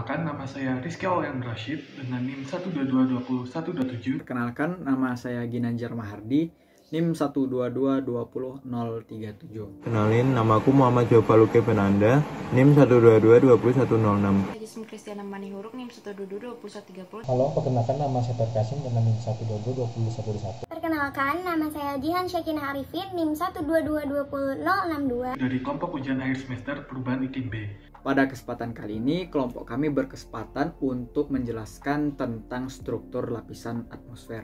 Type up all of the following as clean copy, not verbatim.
Perkenalkan, nama saya Rizky Awayan Rashid dengan NIM 1222017. Perkenalkan, nama saya Ginanjar Mahardi, NIM 122200037. Kenalin, namaku Muhammad Jovaluke Penanda, NIM 1222106. Ism Kristiana Manihuruk, NIM 1222130. Halo, perkenalkan nama saya Terkasim dengan NIM 1222011. Perkenalkan, nama saya Jihan Syakina Arifin, NIM 1222062. Dari kelompok ujian akhir semester perubahan iklim B. Pada kesempatan kali ini, kelompok kami berkesempatan untuk menjelaskan tentang struktur lapisan atmosfer.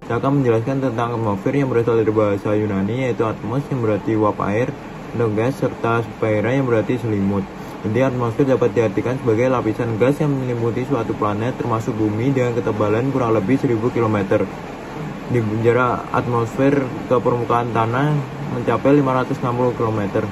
Saya akan menjelaskan tentang atmosfer yang berasal dari bahasa Yunani, yaitu atmos yang berarti uap air, atau gas, serta sphaera yang berarti selimut. Jadi atmosfer dapat diartikan sebagai lapisan gas yang menyelimuti suatu planet termasuk bumi dengan ketebalan kurang lebih 1000 km. Di jarak atmosfer ke permukaan tanah mencapai 560 km.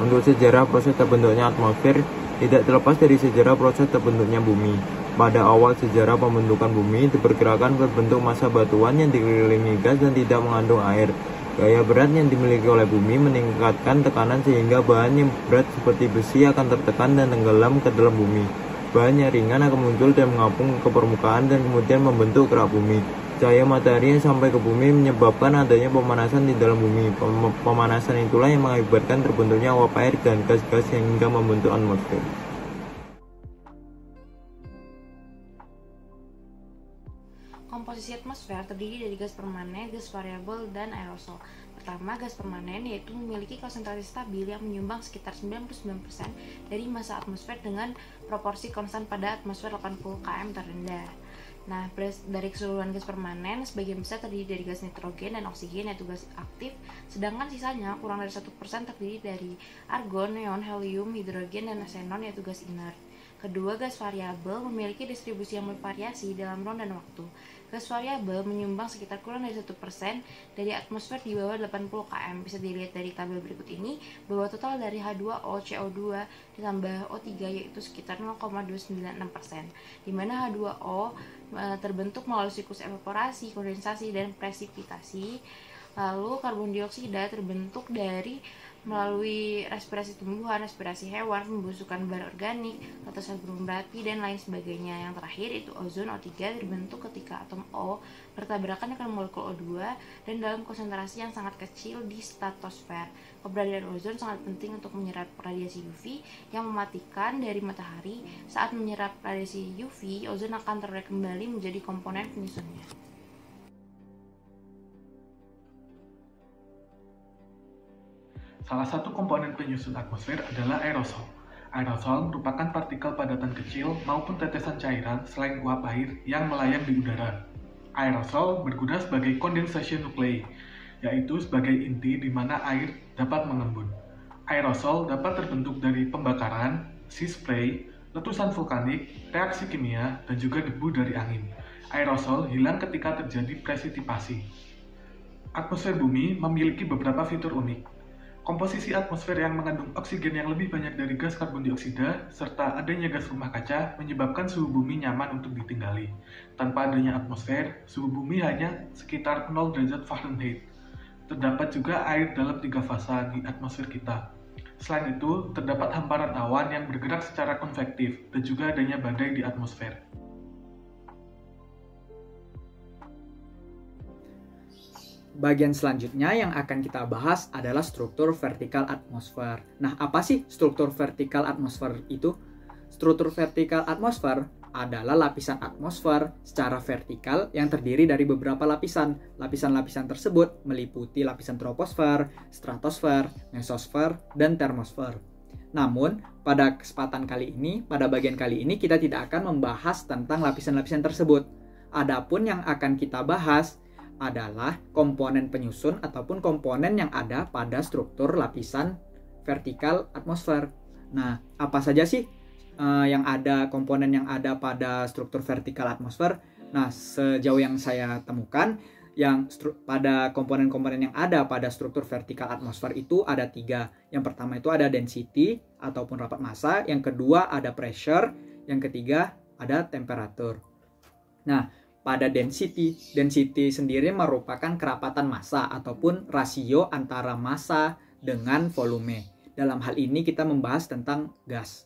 Untuk sejarah proses terbentuknya atmosfer tidak terlepas dari sejarah proses terbentuknya bumi. Pada awal sejarah pembentukan bumi diperkirakan berbentuk massa batuan yang dikelilingi gas dan tidak mengandung air. Gaya berat yang dimiliki oleh bumi meningkatkan tekanan sehingga bahan yang berat seperti besi akan tertekan dan tenggelam ke dalam bumi. Bahan yang ringan akan muncul dan mengapung ke permukaan dan kemudian membentuk kerak bumi. Cahaya matahari yang sampai ke bumi menyebabkan adanya pemanasan di dalam bumi. Pemanasan itulah yang mengakibatkan terbentuknya uap air dan gas-gas yang hingga membentuk atmosfer. Komposisi atmosfer terdiri dari gas permanen, gas variabel, dan aerosol. Pertama, gas permanen yaitu memiliki konsentrasi stabil yang menyumbang sekitar 99% dari massa atmosfer dengan proporsi konstan pada atmosfer 80 km terendah. Nah, dari keseluruhan gas permanen, sebagian besar terdiri dari gas nitrogen dan oksigen yaitu gas aktif, sedangkan sisanya kurang dari 1% terdiri dari argon, neon, helium, hidrogen, dan xenon yaitu gas inert. Kedua, gas variabel memiliki distribusi yang bervariasi dalam ruang dan waktu. Gas variabel menyumbang sekitar kurang dari 1% dari atmosfer di bawah 80 km. Bisa dilihat dari tabel berikut ini bahwa total dari H2O, CO2 ditambah O3 yaitu sekitar 0,296%, di mana H2O terbentuk melalui siklus evaporasi, kondensasi, dan presipitasi. Lalu karbon dioksida terbentuk melalui respirasi tumbuhan, respirasi hewan, pembusukan bahan organik, letusan gunung berapi, dan lain sebagainya. Yang terakhir itu ozon O3 terbentuk ketika atom O bertabrakan dengan molekul O2 dan dalam konsentrasi yang sangat kecil di stratosfer. Keberadaan ozon sangat penting untuk menyerap radiasi UV yang mematikan dari matahari. Saat menyerap radiasi UV, ozon akan terurai kembali menjadi komponen penyusunnya. Salah satu komponen penyusun atmosfer adalah aerosol. Aerosol merupakan partikel padatan kecil maupun tetesan cairan selain uap air yang melayang di udara. Aerosol berguna sebagai condensation nuclei, yaitu sebagai inti di mana air dapat mengembun. Aerosol dapat terbentuk dari pembakaran, sea spray, letusan vulkanik, reaksi kimia, dan juga debu dari angin. Aerosol hilang ketika terjadi presipitasi. Atmosfer bumi memiliki beberapa fitur unik. Komposisi atmosfer yang mengandung oksigen yang lebih banyak dari gas karbon dioksida, serta adanya gas rumah kaca menyebabkan suhu bumi nyaman untuk ditinggali. Tanpa adanya atmosfer, suhu bumi hanya sekitar 0 derajat Fahrenheit. Terdapat juga air dalam 3 fasa di atmosfer kita. Selain itu, terdapat hamparan awan yang bergerak secara konvektif, dan juga adanya badai di atmosfer. Bagian selanjutnya yang akan kita bahas adalah struktur vertikal atmosfer. Nah, apa sih struktur vertikal atmosfer itu? Struktur vertikal atmosfer adalah lapisan atmosfer secara vertikal yang terdiri dari beberapa lapisan. Lapisan-lapisan tersebut meliputi lapisan troposfer, stratosfer, mesosfer, dan termosfer. Namun, pada kesempatan kali ini, pada bagian kali ini kita tidak akan membahas tentang lapisan-lapisan tersebut. Adapun yang akan kita bahas adalah komponen penyusun ataupun komponen yang ada pada struktur lapisan vertikal atmosfer. Nah, apa saja sih komponen yang ada pada struktur vertikal atmosfer? Nah, sejauh yang saya temukan, pada komponen-komponen yang ada pada struktur vertikal atmosfer itu ada 3. Yang pertama itu ada density ataupun rapat massa, yang kedua ada pressure, yang ketiga ada temperatur. Nah, pada density sendiri merupakan kerapatan massa ataupun rasio antara massa dengan volume. Dalam hal ini kita membahas tentang gas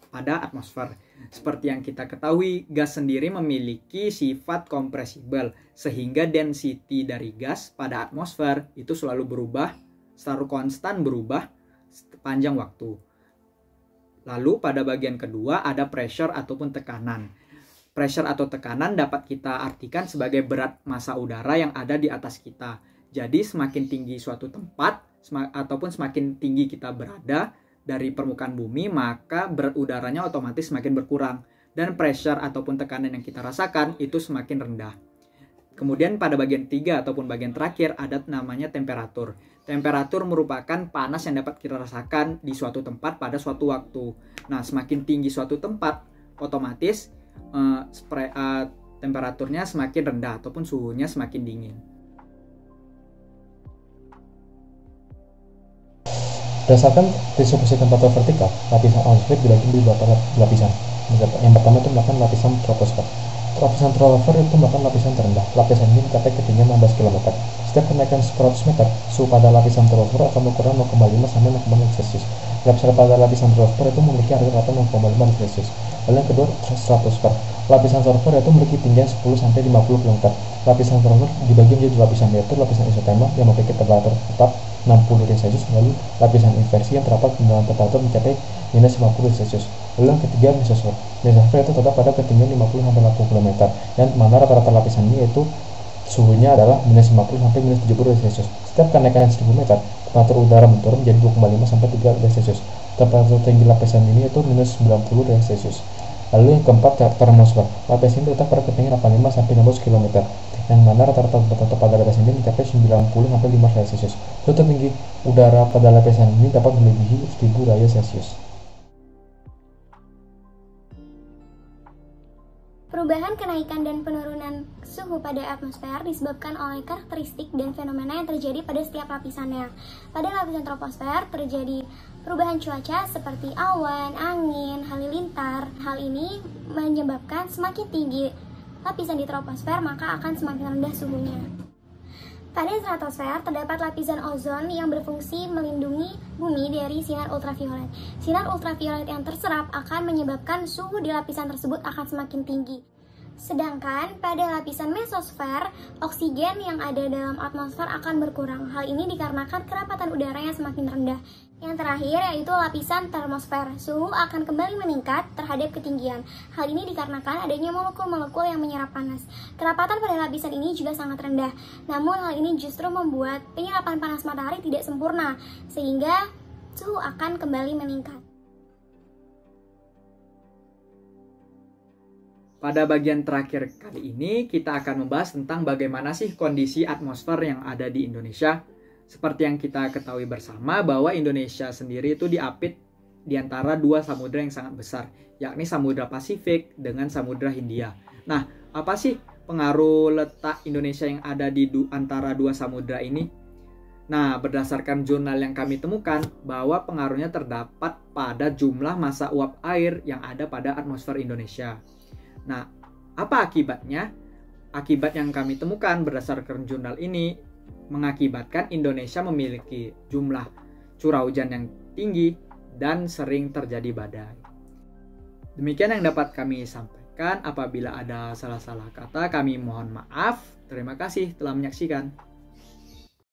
pada atmosfer. Seperti yang kita ketahui, gas sendiri memiliki sifat kompresibel, sehingga density dari gas pada atmosfer itu selalu berubah, selalu konstan berubah sepanjang waktu. Lalu pada bagian kedua ada pressure ataupun tekanan. Pressure atau tekanan dapat kita artikan sebagai berat massa udara yang ada di atas kita. Jadi semakin tinggi suatu tempat ataupun semakin tinggi kita berada dari permukaan bumi, maka berat udaranya otomatis semakin berkurang dan pressure ataupun tekanan yang kita rasakan itu semakin rendah. Kemudian pada bagian 3 ataupun bagian terakhir ada namanya temperatur. Temperatur merupakan panas yang dapat kita rasakan di suatu tempat pada suatu waktu. Nah, semakin tinggi suatu tempat, otomatis temperaturnya semakin rendah ataupun suhunya semakin dingin. Berdasarkan distribusi temperatur vertikal, lapisan atmosfer dibagi menjadi beberapa lapisan. Yang pertama itu merupakan lapisan troposfer. Lapisan troposfer itu merupakan lapisan terendah. Lapisan ini mencapai ketinggian 16 km. Setiap kenaikan 100 meter, suhu pada lapisan troposfer akan berkurang 0,5 sampai 0,6 Celsius. Lapisan pada lapisan troposfer itu memiliki rata-rata 0,5 Celsius. Lalu yang kedua, stratosfer. Lapisan stratosfer itu memiliki ketinggian 10 sampai 50 km. Lapisan stratosfer dibagi menjadi dua lapisan, yaitu lapisan isothermal yang memiliki temperatur tetap 60 derajat Celcius, lalu lapisan inversi yang terdapat dengan temperatur mencapai minus 50 derajat Celcius. Lalu yang ketiga, mesosfer. Mesosfer itu terdapat pada ketinggian 50 sampai 60 km, yang mana rata-rata lapisan ini yaitu suhunya adalah minus 50 sampai minus 70 derajat Celcius. Setiap kenaikan 1000 meter, temperatur udara menurun menjadi 2,5 sampai 3 derajat Celcius. Temperatur tinggi lapisan ini yaitu minus 90 derajat Celcius. Lalu yang keempat, termosfer. Lapisan ini terletak pada ketinggian 85 sampai 60 km, yang mana rata-rata temperatur pada lapisan ini mencapai 90 sampai 5 derajat Celcius. Suhu tertinggi udara pada lapisan ini dapat melebihi 1000 derajat Celcius. Perubahan, kenaikan, dan penurunan suhu pada atmosfer disebabkan oleh karakteristik dan fenomena yang terjadi pada setiap lapisannya. Pada lapisan troposfer terjadi perubahan cuaca seperti awan, angin, halilintar. Hal ini menyebabkan semakin tinggi lapisan di troposfer, maka akan semakin rendah suhunya. Pada stratosfer terdapat lapisan ozon yang berfungsi melindungi bumi dari sinar ultraviolet. Sinar ultraviolet yang terserap akan menyebabkan suhu di lapisan tersebut akan semakin tinggi. Sedangkan pada lapisan mesosfer, oksigen yang ada dalam atmosfer akan berkurang. Hal ini dikarenakan kerapatan udara yang semakin rendah. Yang terakhir yaitu lapisan termosfer. Suhu akan kembali meningkat terhadap ketinggian. Hal ini dikarenakan adanya molekul-molekul yang menyerap panas. Kerapatan pada lapisan ini juga sangat rendah. Namun hal ini justru membuat penyerapan panas matahari tidak sempurna, sehingga suhu akan kembali meningkat. Pada bagian terakhir kali ini kita akan membahas tentang bagaimana sih kondisi atmosfer yang ada di Indonesia. Seperti yang kita ketahui bersama bahwa Indonesia sendiri itu diapit di antara dua samudra yang sangat besar, yakni Samudra Pasifik dengan Samudra Hindia. Nah, apa sih pengaruh letak Indonesia yang ada di antara dua samudra ini? Nah, berdasarkan jurnal yang kami temukan bahwa pengaruhnya terdapat pada jumlah massa uap air yang ada pada atmosfer Indonesia. Nah, apa akibatnya? Akibat yang kami temukan berdasarkan jurnal ini mengakibatkan Indonesia memiliki jumlah curah hujan yang tinggi dan sering terjadi badai. Demikian yang dapat kami sampaikan. Apabila ada salah-salah kata, kami mohon maaf. Terima kasih telah menyaksikan.